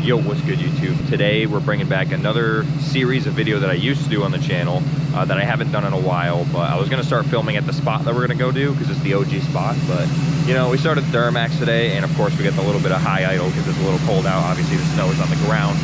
Yo, what's good YouTube? Today we're bringing back another series of video that I used to do on the channel that I haven't done in a while, but I was going to start filming at the spot that we're going to go do because it's the OG spot. But you know, we started the Duramax today, and of course we get a little bit of high idle because it's a little cold out. Obviously the snow is on the ground.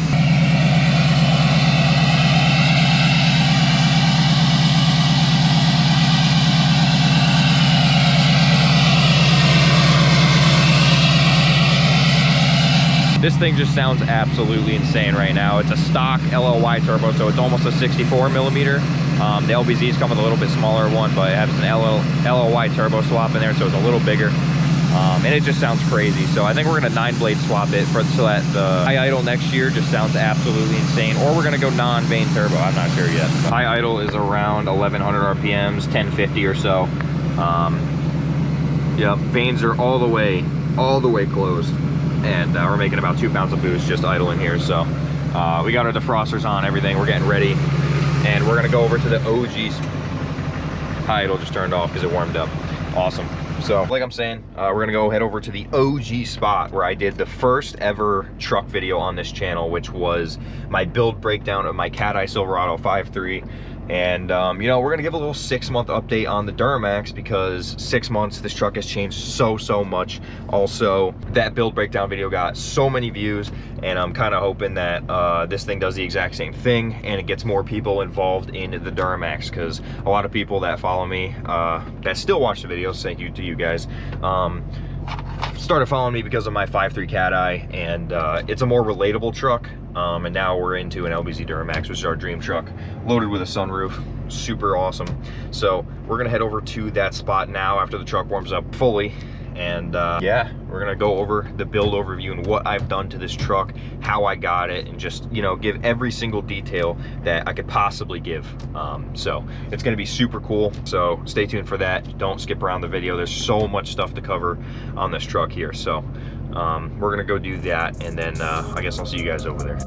This thing just sounds absolutely insane right now. It's a stock LLY turbo, so it's almost a 64 millimeter. The LBZs come with a little bit smaller one, but it has an LLY turbo swap in there, so it's a little bigger. And it just sounds crazy. So I think we're gonna 9-blade swap it so that the high idle next year just sounds absolutely insane. Or we're gonna go non-vane turbo, I'm not sure yet. High idle is around 1100 RPMs, 1050 or so. Yep, vanes are all the way closed. And we're making about 2 pounds of boost just idling here. So we got our defrosters on, everything. We're getting ready, and we're gonna go over to the OG. High idle just turned off because it warmed up. Awesome. So like I'm saying, we're gonna go head over to the OG spot where I did the first ever truck video on this channel, which was my build breakdown of my Cat Eye Silverado 5.3. And you know, we're gonna give a little 6-month update on the Duramax because 6 months this truck has changed so much. Also, that build breakdown video got so many views, and I'm kind of hoping that this thing does the exact same thing and it gets more people involved in the Duramax, because a lot of people that follow me that still watch the videos, thank you to you guys, started following me because of my 5.3 Cat Eye, and it's a more relatable truck. And now we're into an LBZ Duramax, which is our dream truck, loaded with a sunroof. Super awesome. So we're gonna head over to that spot now after the truck warms up fully. And yeah, we're gonna go over the build overview and what I've done to this truck, how I got it, and just, you know, give every single detail that I could possibly give. So it's gonna be super cool. So stay tuned for that. Don't skip around the video. There's so much stuff to cover on this truck here. So we're gonna go do that, and then I guess I'll see you guys over there.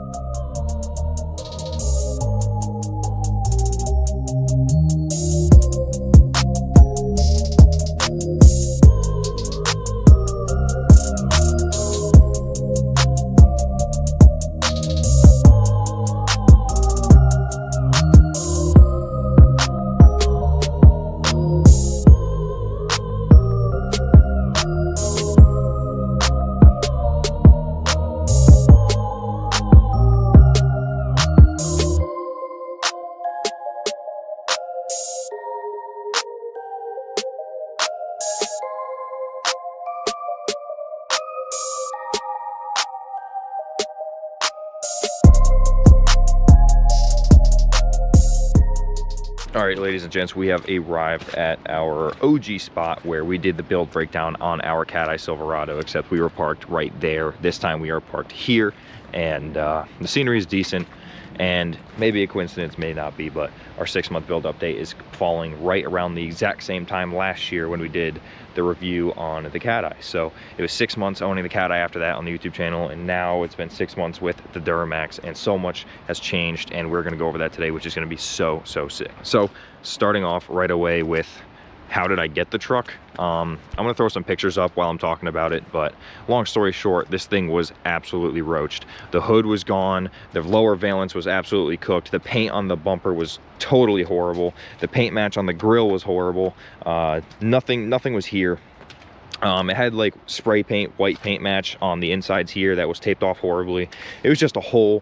All right, ladies and gents, we have arrived at our OG spot where we did the build breakdown on our Cat Eye Silverado, except we were parked right there. This time we are parked here, and the scenery is decent, and maybe a coincidence, may not be, but our 6-month build update is falling right around the exact same time last year when we did the review on the Cat Eye. So it was 6 months owning the Cat Eye after that on the YouTube channel, and now it's been 6 months with the Duramax, and so much has changed, and we're gonna go over that today, which is gonna be so sick. So starting off right away with how did I get the truck? I'm gonna throw some pictures up while I'm talking about it, but long story short, this thing was absolutely roached. The hood was gone, the lower valence was absolutely cooked, the paint on the bumper was totally horrible, the paint match on the grill was horrible, nothing was here. It had like spray paint, white paint match on the insides here that was taped off horribly. It was just a whole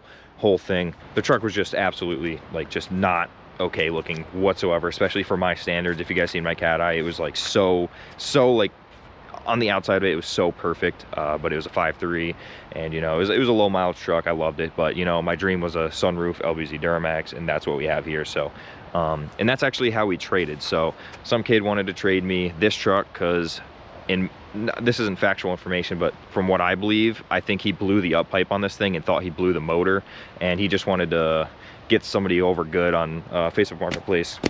thing. The truck was just absolutely like just not okay looking whatsoever, especially for my standards. If you guys seen my Cat Eye, it was like so like on the outside of it, it was so perfect, but it was a 5.3, and you know, it was a low mileage truck. I loved it, but you know, my dream was a sunroof LBZ Duramax, and that's what we have here. So and that's actually how we traded. So some kid wanted to trade me this truck because, and this isn't factual information, but from what I believe, I think he blew the up pipe on this thing and thought he blew the motor, and he just wanted to get somebody over good on Facebook Marketplace,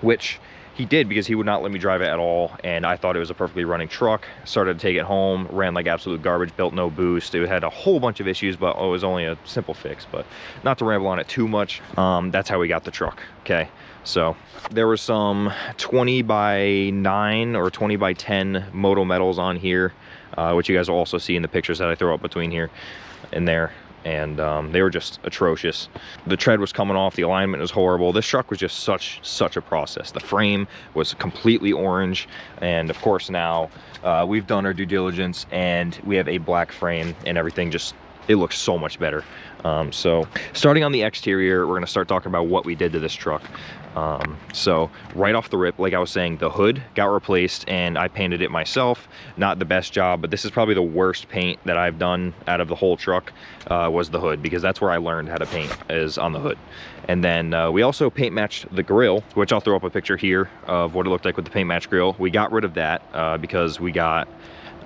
which he did because he would not let me drive it at all, and I thought it was a perfectly running truck. Started to take it home, ran like absolute garbage, built no boost. It had a whole bunch of issues, but it was only a simple fix. But not to ramble on it too much, that's how we got the truck. Okay, so there were some 20 by 9 or 20 by 10 moto metals on here, which you guys will also see in the pictures that I throw up between here and there. and they were just atrocious. The tread was coming off, the alignment was horrible. This truck was just such a process. The frame was completely orange, and of course now we've done our due diligence and we have a black frame, and everything just, it looks so much better. So starting on the exterior, we're gonna start talking about what we did to this truck. So right off the rip, like I was saying, the hood got replaced and I painted it myself. Not the best job, but this is probably the worst paint that I've done out of the whole truck, was the hood, because that's where I learned how to paint, is on the hood. And then we also paint matched the grill, which I'll throw up a picture here of what it looked like with the paint match grill. We got rid of that because we got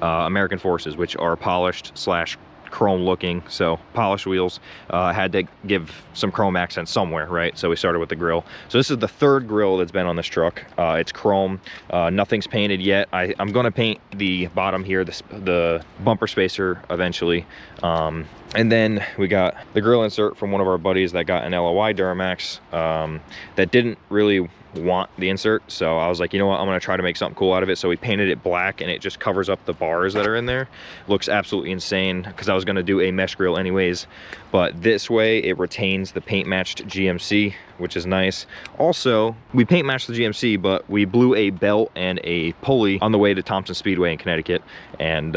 American Forces, which are polished slash chrome looking, so polished wheels. Had to give some chrome accents somewhere, right? So we started with the grill. So this is the third grill that's been on this truck. It's chrome, nothing's painted yet. I'm gonna paint the bottom here, the bumper spacer eventually. And then we got the grill insert from one of our buddies that got an LBZ Duramax that didn't really want the insert, so I was like, you know what, I'm gonna try to make something cool out of it. So we painted it black, and it just covers up the bars that are in there. Looks absolutely insane, because I was gonna do a mesh grill anyways, but this way it retains the paint matched GMC, which is nice. Also, we paint matched the GMC, but we blew a belt and a pulley on the way to Thompson Speedway in Connecticut, and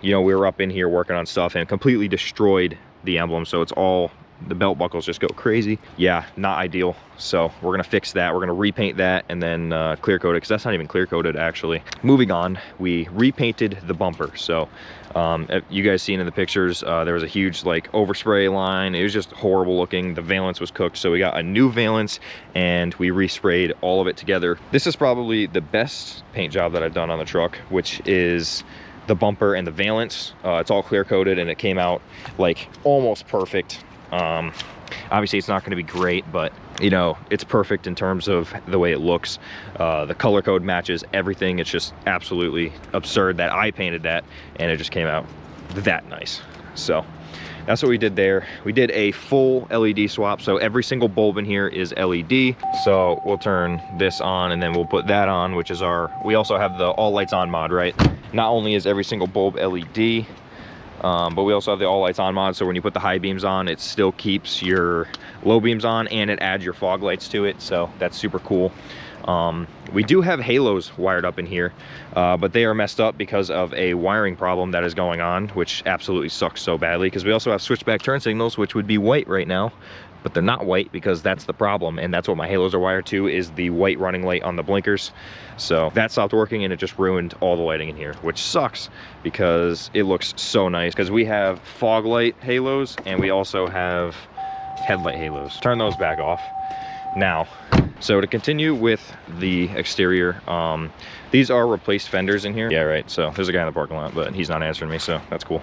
you know, we were up in here working on stuff and completely destroyed the emblem, so it's all, the belt buckles just go crazy. Yeah, not ideal. So we're gonna fix that. We're gonna repaint that and then clear coat it, because that's not even clear coated actually. Moving on, we repainted the bumper. So you guys seen in the pictures, there was a huge like overspray line. It was just horrible looking. The valance was cooked, so we got a new valance and we resprayed all of it together. This is probably the best paint job that I've done on the truck, which is the bumper and the valance. It's all clear coated and it came out like almost perfect. Obviously it's not going to be great, but you know, it's perfect in terms of the way it looks. The color code matches everything. It's just absolutely absurd that I painted that and it just came out that nice. So that's what we did there. We did a full LED swap, so every single bulb in here is LED. So we'll turn this on and then we'll put that on, which is our, we also have the all lights on mod, right? Not only is every single bulb LED, but we also have the all lights on mod, so when you put the high beams on, it still keeps your low beams on and it adds your fog lights to it, so that's super cool. We do have halos wired up in here, but they are messed up because of a wiring problem that is going on, which absolutely sucks so badly, because we also have switchback turn signals, which would be white right now, but they're not white because that's the problem, and that's what my halos are wired to, is the white running light on the blinkers. So that stopped working and it just ruined all the lighting in here, which sucks because it looks so nice, because we have fog light halos and we also have headlight halos. Turn those back off. Now, so to continue with the exterior, these are replaced fenders in here. Yeah, right. So there's a guy in the parking lot, but he's not answering me, so that's cool.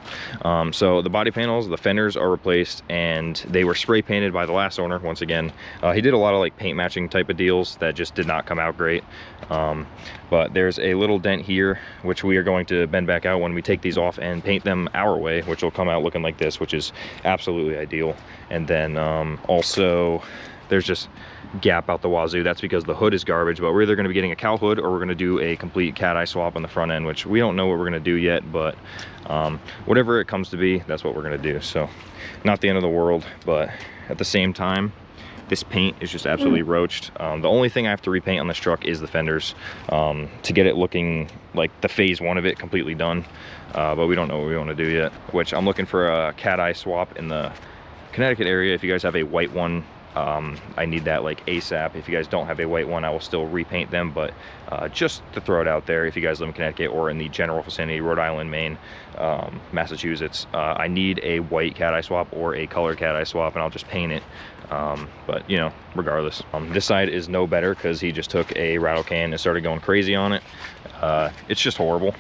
So the body panels, the fenders are replaced, and they were spray painted by the last owner. Once again, he did a lot of like paint matching type of deals that just did not come out great. But there's a little dent here, which we are going to bend back out when we take these off and paint them our way, which will come out looking like this, which is absolutely ideal. And then also there's just gap out the wazoo. That's because the hood is garbage, but we're either going to be getting a cowl hood or we're going to do a complete cat eye swap on the front end, which we don't know what we're going to do yet, but whatever it comes to be, that's what we're going to do. So not the end of the world, but at the same time, this paint is just absolutely roached. The only thing I have to repaint on this truck is the fenders to get it looking like the phase one of it completely done, but we don't know what we want to do yet, which I'm looking for a cat eye swap in the Connecticut area. If you guys have a white one, I need that like ASAP. If you guys don't have a white one, I will still repaint them, but just to throw it out there, if you guys live in Connecticut or in the general vicinity, Rhode Island, Maine, Massachusetts, I need a white cat eye swap or a color cat eye swap, and I'll just paint it. But you know, regardless, this side is no better because he just took a rattle can and started going crazy on it. It's just horrible.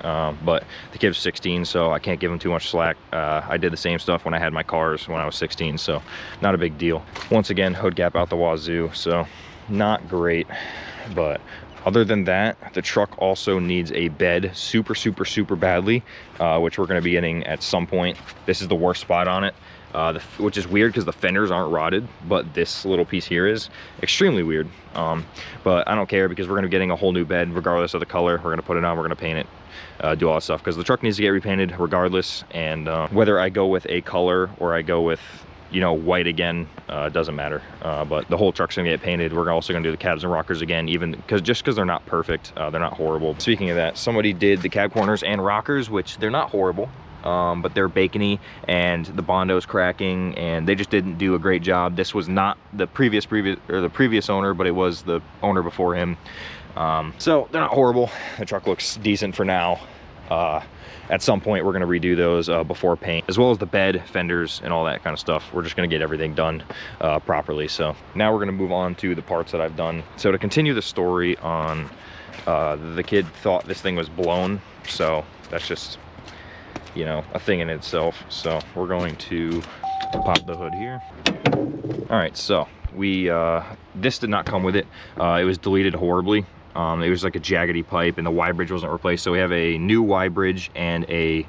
But the kid's 16, so I can't give him too much slack. I did the same stuff when I had my cars when I was 16, so not a big deal. Once again, hood gap out the wazoo, so not great, but Other than that, the truck also needs a bed super badly, which we're going to be getting at some point. This is the worst spot on it, which is weird because the fenders aren't rotted, but this little piece here is extremely weird. But I don't care because we're going to be getting a whole new bed regardless of the color. We're going to put it on, we're going to paint it, do all that stuff because the truck needs to get repainted regardless. And whether I go with a color or I go with, you know, white again, doesn't matter. But the whole truck's gonna get painted. We're also gonna do the cabs and rockers again, even because they're not perfect, they're not horrible. Speaking of that, somebody did the cab corners and rockers, which they're not horrible, but they're bacony and the Bondo's cracking and they just didn't do a great job. This was not the previous owner, but it was the owner before him. So they're not horrible. The truck looks decent for now. At some point we're going to redo those before paint, as well as the bed, fenders, and all that kind of stuff. We're just going to get everything done properly. So now we're going to move on to the parts that I've done. So to continue the story on the kid thought this thing was blown, so that's just, you know, a thing in itself. So we're going to pop the hood here. All right, so we this did not come with it. It was deleted horribly. It was like a jaggedy pipe and the Y bridge wasn't replaced, so we have a new Y bridge and a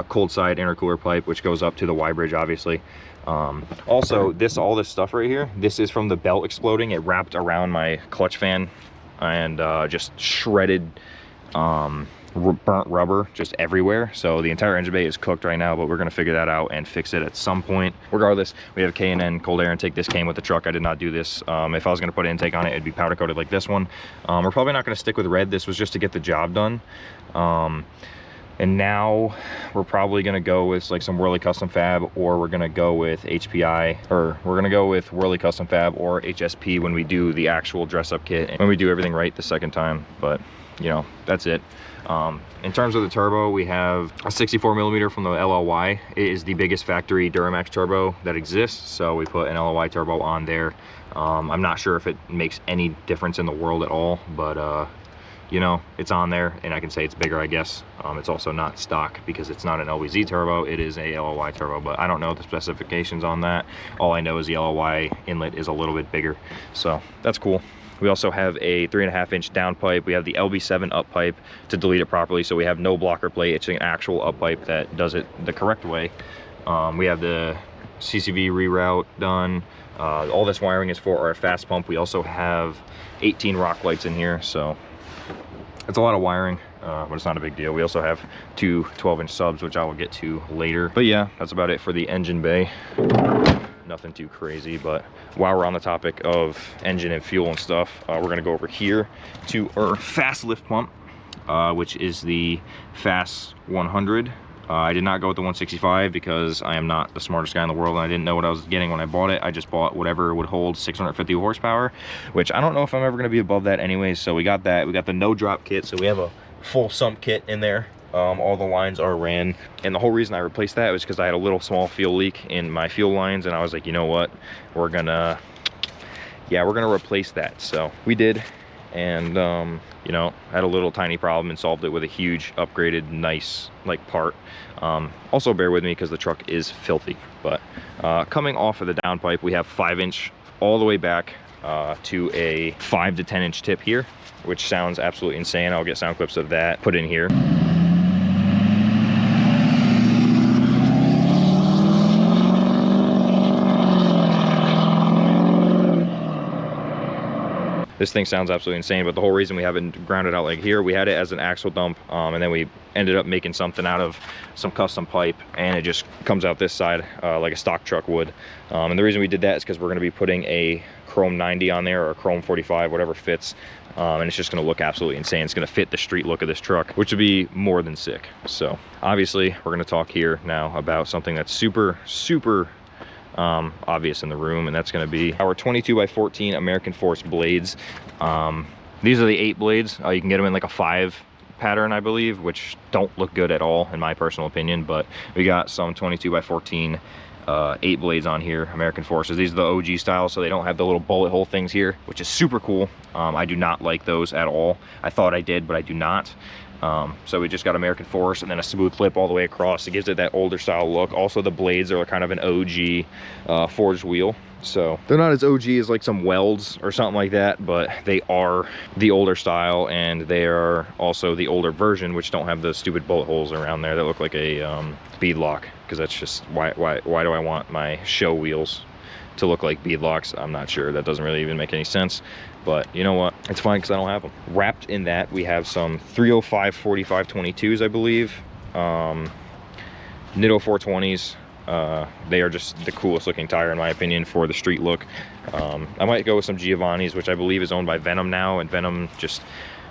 cold side intercooler pipe which goes up to the Y bridge, obviously. Also, all this stuff right here, this is from the belt exploding. It wrapped around my clutch fan and just shredded burnt rubber just everywhere. So the entire engine bay is cooked right now, but we're going to figure that out and fix it at some point. Regardless, we have K&N cold air intake. This came with the truck. I did not do this. If I was going to put an intake on it, it'd be powder coated like this one. We're probably not going to stick with red. This was just to get the job done. And now we're probably going to go with like some Whirly Custom Fab, or we're going to go with HPI, or we're going to go with Whirly Custom Fab or HSP when we do the actual dress up kit and when we do everything right the second time. But you know, that's it. In terms of the turbo, we have a 64mm from the LLY. It is the biggest factory Duramax turbo that exists, so we put an LLY turbo on there. I'm not sure if it makes any difference in the world at all, but you know, it's on there and I can say it's bigger, I guess. It's also not stock because it's not an LBZ turbo, it is a LLY turbo, but I don't know the specifications on that. All I know is the LLY inlet is a little bit bigger, so that's cool. We also have a 3.5-inch down pipe. We have the LB7 up pipe to delete it properly, so we have no blocker plate. It's an actual up pipe that does it the correct way. We have the CCV reroute done. All this wiring is for our fast pump. We also have 18 rock lights in here, so it's a lot of wiring, but it's not a big deal. We also have two 12-inch subs, which I will get to later. But yeah, that's about it for the engine bay. Nothing too crazy. But while we're on the topic of engine and fuel and stuff, we're going to go over here to our fast lift pump, which is the Fast 100. I did not go with the 165 because I am not the smartest guy in the world and I didn't know what I was getting when I bought it. I just bought whatever would hold 650 horsepower, which I don't know if I'm ever going to be above that anyways. So we got that. We got the no drop kit, so we have a full sump kit in there. All the lines are ran, and the whole reason I replaced that was because I had a little small fuel leak in my fuel lines, and I was like, you know what, we're gonna replace that. So we did, and you know, had a little tiny problem and solved it with a huge upgraded nice like part. Also bear with me because the truck is filthy. But coming off of the downpipe, we have 5-inch all the way back to a 5 to 10-inch tip here, which sounds absolutely insane. I'll get sound clips of that put in here. This thing sounds absolutely insane, but the whole reason we haven't grounded out like here, we had it as an axle dump, and then we ended up making something out of some custom pipe, and it just comes out this side like a stock truck would. And the reason we did that is because we're going to be putting a chrome 90 on there, or a chrome 45, whatever fits, and it's just going to look absolutely insane. It's going to fit the street look of this truck, which would be more than sick. So obviously we're going to talk here now about something that's super obvious in the room, and that's going to be our 22x14 American Force blades. These are the 8 blades. You can get them in like a 5 pattern, I believe, which don't look good at all in my personal opinion, but we got some 22x14 8 blades on here, American Forces. These are the OG style, so they don't have the little bullet hole things here, which is super cool. I do not like those at all. I thought I did, but I do not. So we just got American Force and then a smooth lip all the way across. It gives it that older style look. Also the blades are kind of an OG forged wheel. So they're not as OG as like some Welds or something like that, but they are the older style, and they are also the older version, which don't have the stupid bullet holes around there that look like a bead lock, because that's just why do I want my show wheels to look like bead locks? I'm not sure. That doesn't really even make any sense, but you know what, it's fine because I don't have them. Wrapped in that, we have some 305 45 22s, I believe, Nitto 420s. They are just the coolest looking tire in my opinion for the street look. I might go with some Giovanni's, which I believe is owned by Venom now, and Venom just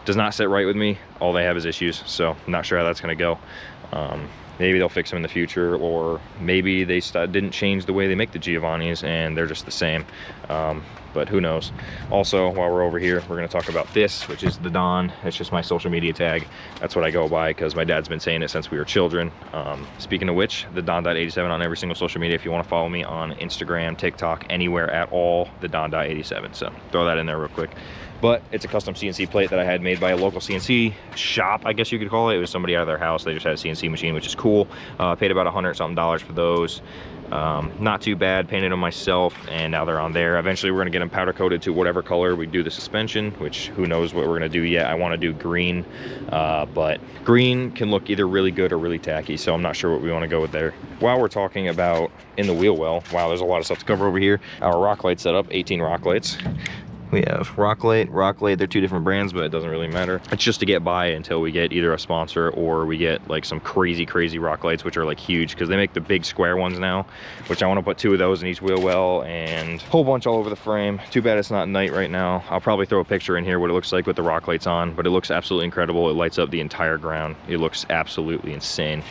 does not sit right with me. All they have is issues, so I'm not sure how that's going to go. Maybe they'll fix them in the future, or maybe they didn't change the way they make the Giovanni's and they're just the same. But who knows. Also, while we're over here, we're going to talk about this, which is the Don. It's just my social media tag. That's what I go by because my dad's been saying it since we were children. Speaking of which, the Don.87 on every single social media. If you want to follow me on Instagram, TikTok, anywhere at all, the Don.87. So throw that in there real quick. But it's a custom CNC plate that I had made by a local CNC shop, I guess you could call it. It was somebody out of their house. They just had a CNC machine, which is cool. Paid about $100 something for those. Not too bad. Painted them myself, and now they're on there. Eventually we're going to get them powder coated to whatever color we do the suspension, which who knows what we're going to do yet. I want to do green, but green can look either really good or really tacky, so I'm not sure what we want to go with there. While we're talking about in the wheel well, wow, there's a lot of stuff to cover over here. Our rock light setup, 18 rock lights. We have Rocklight. They're two different brands, but it doesn't really matter. It's just to get by until we get either a sponsor or we get like some crazy rock lights, which are like huge, because they make the big square ones now, which I want to put 2 of those in each wheel well and a whole bunch all over the frame. Too bad it's not night right now. I'll probably throw a picture in here what it looks like with the rock lights on, but it looks absolutely incredible. It lights up the entire ground. It looks absolutely insane.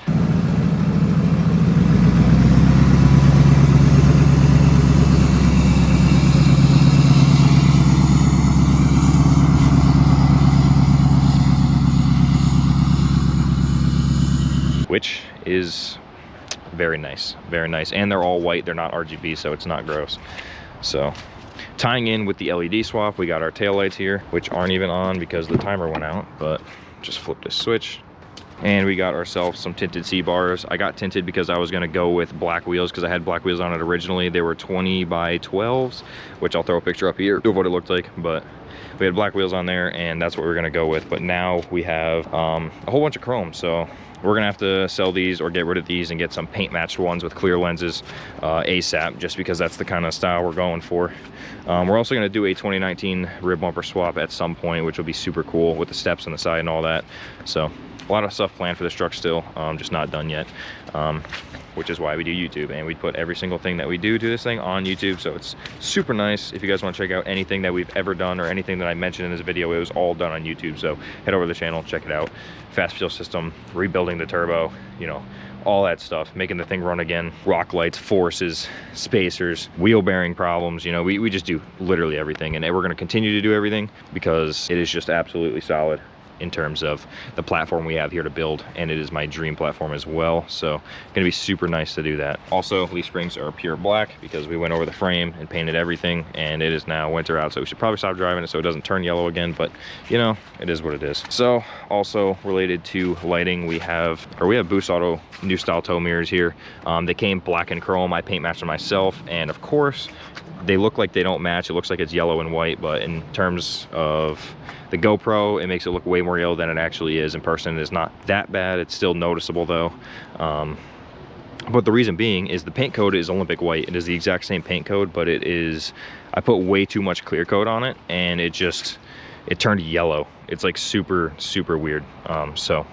Which is very nice, and they're all white. They're not RGB, so it's not gross. So tying in with the LED swap, we got our tail lights here, which aren't even on because the timer went out, but just flip this switch. And we got ourselves some tinted C-bars. I got tinted because I was gonna go with black wheels because I had black wheels on it originally. They were 20 by 12s, which I'll throw a picture up here of what it looked like, but we had black wheels on there and that's what we're gonna go with. But now we have a whole bunch of chrome, so we're gonna have to sell these or get rid of these and get some paint matched ones with clear lenses ASAP, just because that's the kind of style we're going for. We're also gonna do a 2019 rib bumper swap at some point, which will be super cool with the steps on the side and all that. So a lot of stuff planned for this truck still, just not done yet, which is why we do YouTube, and we put every single thing that we do to this thing on YouTube, so it's super nice. If you guys want to check out anything that we've ever done or anything that I mentioned in this video, it was all done on YouTube, so head over to the channel, check it out. Fast fuel system, rebuilding the turbo, you know, all that stuff, making the thing run again, rock lights, forces, spacers, wheel bearing problems, you know, we just do literally everything, and we're going to continue to do everything because it is just absolutely solid in terms of the platform we have here to build, and it is my dream platform as well, so gonna be super nice to do that. Also, leaf springs are pure black because we went over the frame and painted everything, and it is now winter out, so we should probably stop driving it so it doesn't turn yellow again, but you know, it is what it is. So also related to lighting, we have Boost Auto new style tow mirrors here. They came black and chrome. I paint matched them myself, and of course they look like they don't match. It looks like it's yellow and white, but in terms of the GoPro, it makes it look way more yellow than it actually is. In person, it is not that bad. It's still noticeable though. But the reason being is the paint code is Olympic white. It is the exact same paint code, but I put way too much clear coat on it, and it turned yellow. It's like super weird. So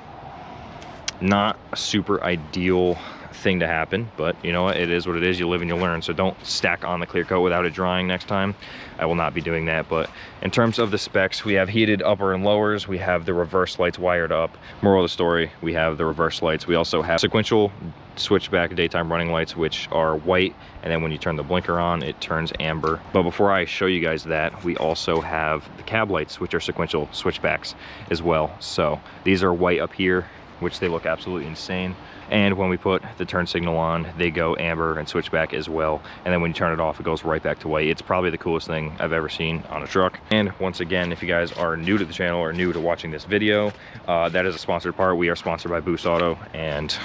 not a super ideal thing to happen, but you know what, it is what it is. You live and you learn, so don't stack on the clear coat without it drying next time. I will not be doing that. But in terms of the specs, we have heated upper and lowers, we have the reverse lights wired up. Moral of the story, we have the reverse lights. We also have sequential switchback daytime running lights, which are white, and then when you turn the blinker on, it turns amber. But before I show you guys that, we also have the cab lights, which are sequential switchbacks as well. So these are white up here, which they look absolutely insane. And when we put the turn signal on, they go amber and switch back as well. And then when you turn it off, it goes right back to white. It's probably the coolest thing I've ever seen on a truck. And once again, if you guys are new to the channel or new to watching this video, that is a sponsored part. We are sponsored by Boost Auto, and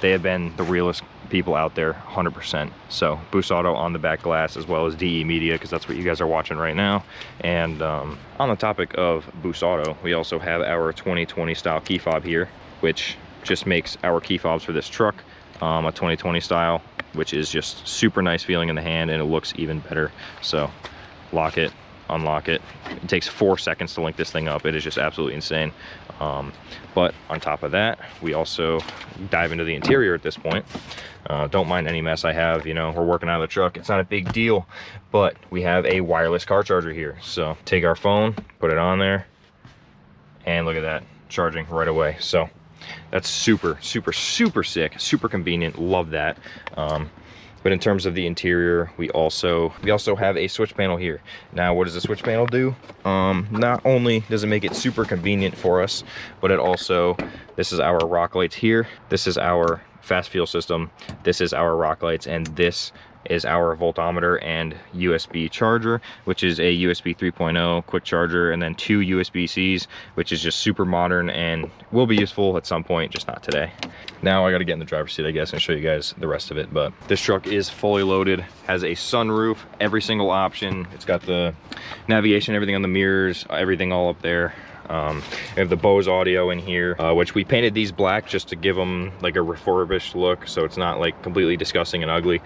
they have been the realest people out there, 100%. So Boost Auto on the back glass, as well as DE Media, because that's what you guys are watching right now. And on the topic of Boost Auto, we also have our 2020 style key fob here, which just makes our key fobs for this truck a 2020 style, which is just super nice feeling in the hand, and it looks even better. So lock it, unlock it. It takes 4 seconds to link this thing up. It is just absolutely insane. But on top of that, we also dive into the interior at this point. Don't mind any mess I have, you know, we're working out of the truck. It's not a big deal, but we have a wireless car charger here. So take our phone, put it on there, and look at that, charging right away. So that's super sick, super convenient. Love that. But in terms of the interior, we also have a switch panel here. Now, what does the switch panel do? Not only does it make it super convenient for us, but it also, this is our rock lights here, this is our fast fuel system, this is our rock lights, and this is our voltometer and USB charger, which is a USB 3.0 quick charger, and then 2 USB-Cs, which is just super modern and will be useful at some point, just not today. Now I got to get in the driver's seat, I guess, and show you guys the rest of it. But this truck is fully loaded, has a sunroof, every single option. It's got the navigation, everything on the mirrors, everything all up there. We have the Bose audio in here, which we painted these black just to give them like a refurbished look, so it's not like completely disgusting and ugly.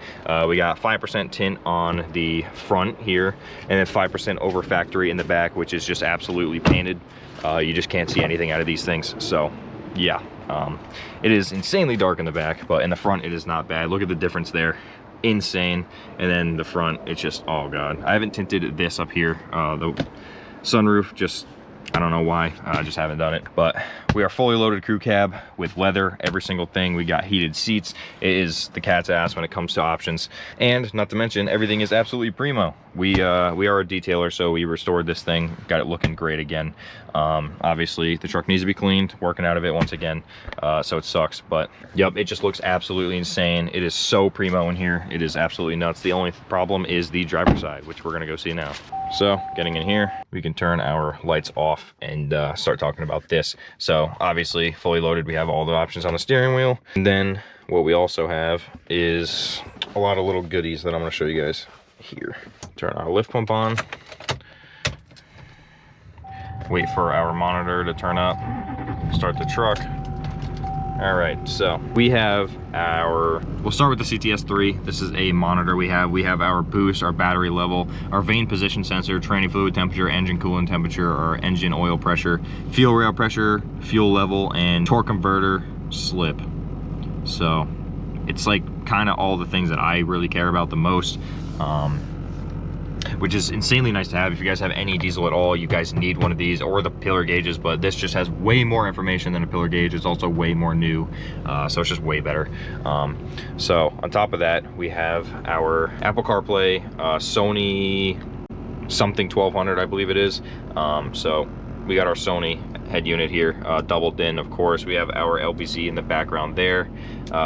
We got 5% tint on the front here, and then 5% over factory in the back, which is just absolutely painted. You just can't see anything out of these things. So yeah, it is insanely dark in the back, but in the front it is not bad. Look at the difference there, insane. And then the front, it's just, oh god, I haven't tinted this up here. The sunroof, just, I don't know why, I just haven't done it. But we are fully loaded crew cab with leather, every single thing. We got heated seats. It is the cat's ass when it comes to options. And not to mention, everything is absolutely primo. We are a detailer, so we restored this thing, got it looking great again. Obviously the truck needs to be cleaned, working out of it once again, so it sucks, but yep, it just looks absolutely insane. It is so primo in here, it is absolutely nuts. The only problem is the driver's side, which we're gonna go see now. So getting in here, we can turn our lights off and start talking about this. So obviously fully loaded, we have all the options on the steering wheel, and then what we also have is a lot of little goodies that I'm going to show you guys here. Turn our lift pump on, wait for our monitor to turn up, start the truck. All right, so we have we'll start with the CTS3. This is a monitor we have our boost, our battery level, our vane position sensor, training fluid temperature, engine coolant temperature, our engine oil pressure, fuel rail pressure, fuel level, and torque converter, slip. So it's like kind of all the things that I really care about the most, which is insanely nice to have. If you guys have any diesel at all, you guys need one of these, or the pillar gauges, but this just has way more information than a pillar gauge. It's also way more new, so it's just way better. So on top of that, we have our Apple CarPlay, Sony something 1200, I believe it is. So we got our Sony head unit here, doubled in, of course. We have our LBZ in the background there.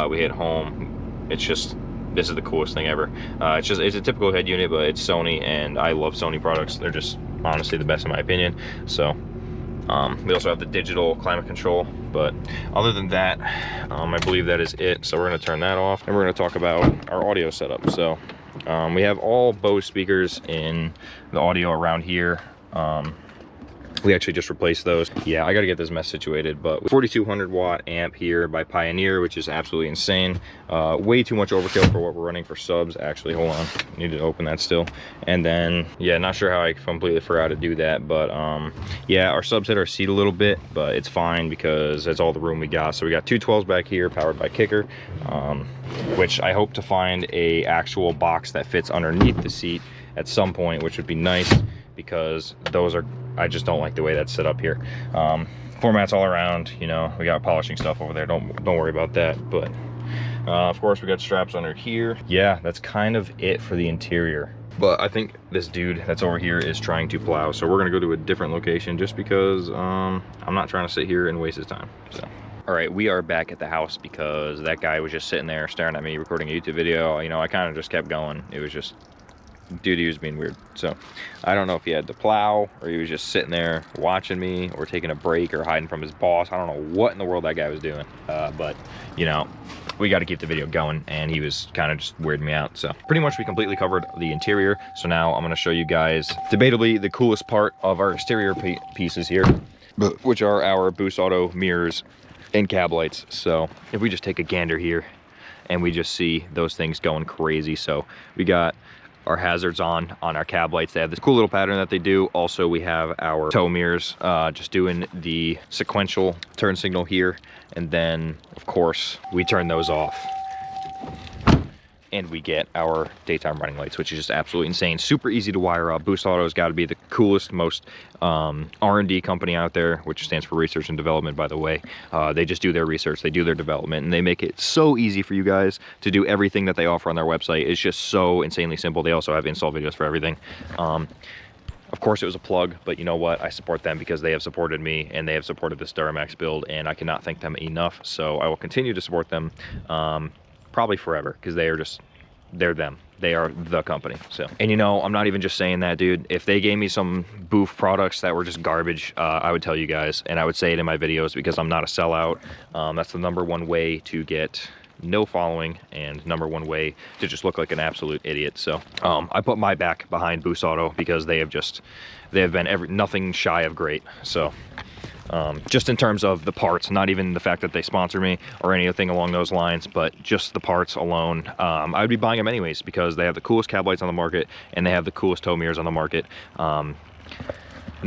We hit home. It's just, this is the coolest thing ever. It's a typical head unit, but it's Sony, and I love Sony products. They're just honestly the best in my opinion. So we also have the digital climate control, but other than that, I believe that is it. So we're going to turn that off, and we're going to talk about our audio setup. So we have all Bose speakers in the audio around here. We actually just replaced those. Yeah, I got to get this mess situated, but 4200 watt amp here by Pioneer, which is absolutely insane. Way too much overkill for what we're running for subs. Actually, hold on, need to open that still. And then, yeah, not sure how I completely forgot to do that, but yeah, our subs hit our seat a little bit, but it's fine because that's all the room we got. So we got two 12s back here powered by Kicker, which I hope to find a actual box that fits underneath the seat at some point, which would be nice, because those are, I just don't like the way that's set up here. Formats all around, you know, we got polishing stuff over there, don't worry about that. But of course we got straps under here. Yeah, that's kind of it for the interior. But I think this dude that's over here is trying to plow, so we're gonna go to a different location just because I'm not trying to sit here and waste his time. So All right, we are back at the house because that guy was just sitting there staring at me recording a YouTube video. You know, I kind of just kept going. It was just, dude, he was being weird. So I don't know if he had to plow or he was just sitting there watching me or taking a break or hiding from his boss. I don't know what in the world that guy was doing. But, you know, we got to keep the video going, and he was kind of just weirding me out. So pretty much we completely covered the interior. So now I'm going to show you guys debatably the coolest part of our exterior pieces here, which are our Boost Auto mirrors and cab lights. So if we just take a gander here and we just see those things going crazy. So we got our hazards on our cab lights. They have this cool little pattern that they do. Also, we have our tow mirrors just doing the sequential turn signal here, and then of course we turn those off and we get our daytime running lights, which is just absolutely insane. Super easy to wire up. Boost Auto has got to be the coolest, most R&D company out there, which stands for research and development, by the way. They just do their research, they do their development, and they make it so easy for you guys to do everything that they offer on their website. It's just so insanely simple. They also have install videos for everything. Of course, it was a plug, but you know what? I support them because they have supported me and they have supported this Duramax build, and I cannot thank them enough. So I will continue to support them. Probably forever, because they're them. They are the company. So, and you know, I'm not even just saying that, dude. If they gave me some boof products that were just garbage, I would tell you guys, and I would say it in my videos because I'm not a sellout. That's the number 1 way to get no following and number 1 way to just look like an absolute idiot. So I put my back behind Boost Auto because they have been nothing shy of great. So just in terms of the parts, not even the fact that they sponsor me or anything along those lines, but just the parts alone, I would be buying them anyways because they have the coolest cab lights on the market and they have the coolest tow mirrors on the market. Not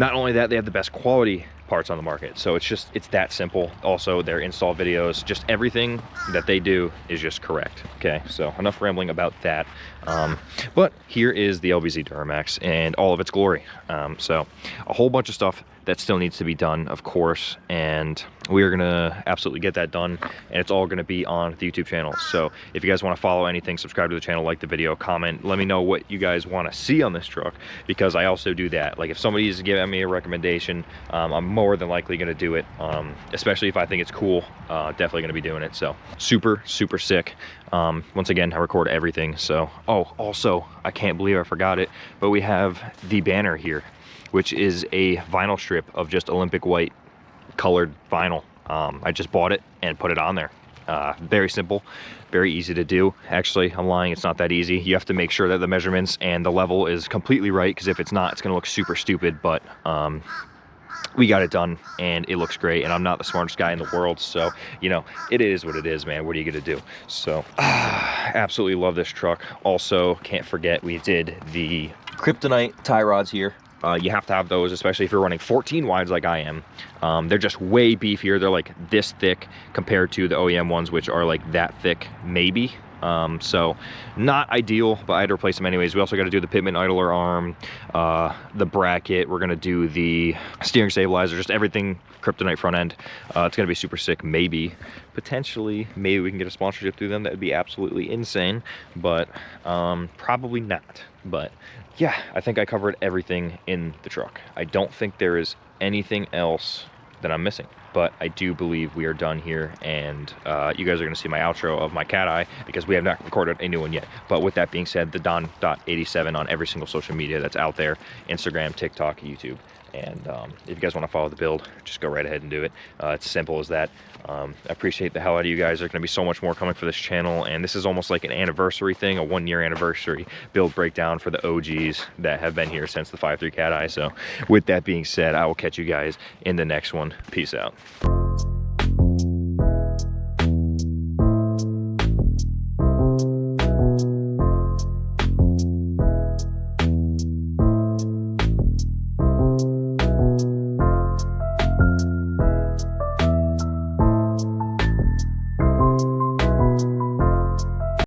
only that, they have the best quality parts on the market. So it's that simple. Also, their install videos, just everything that they do is just correct. Okay, so enough rambling about that. But here is the LBZ Duramax and all of its glory. So a whole bunch of stuff that still needs to be done, of course, and we are gonna absolutely get that done, and it's all gonna be on the YouTube channel. So if you guys want to follow anything, subscribe to the channel, like the video, comment, let me know what you guys want to see on this truck, because I also do that. Like if somebody's giving me a recommendation, I'm more than likely gonna do it, especially if I think it's cool. Definitely gonna be doing it. So super sick. Once again, I record everything. So also, I can't believe I forgot it, but we have the banner here, which is a vinyl strip of just Olympic white colored vinyl. I just bought it and put it on there. Very simple, very easy to do. Actually, I'm lying, it's not that easy. You have to make sure that the measurements and the level is completely right, because if it's not, it's gonna look super stupid. But we got it done and it looks great, and I'm not the smartest guy in the world, so you know, it is what it is, man. What are you gonna do? So absolutely love this truck. Also, can't forget we did the kryptonite tie rods here. You have to have those, especially if you're running 14 wides like I am. They're just way beefier. They're like this thick compared to the OEM ones, which are like that thick, maybe. So not ideal, but I had to replace them anyways. We also got to do the Pitman idler arm, the bracket. We're going to do the steering stabilizer, just everything kryptonite front end. It's going to be super sick. Maybe, potentially, maybe we can get a sponsorship through them. That would be absolutely insane, but probably not. But yeah, I think I covered everything in the truck. I don't think there is anything else that I'm missing, but I do believe we are done here, and you guys are going to see my outro of my cat eye because we have not recorded a new one yet. But with that being said, the Don.87 on every single social media that's out there: Instagram, TikTok, YouTube. And if you guys want to follow the build, just go right ahead and do it. It's simple as that. I appreciate the hell out of you guys. There's going to be so much more coming for this channel, and this is almost like an anniversary thing, a 1-year anniversary build breakdown for the OGs that have been here since the 5.3 Cat Eye. So with that being said, I will catch you guys in the next one. Peace out.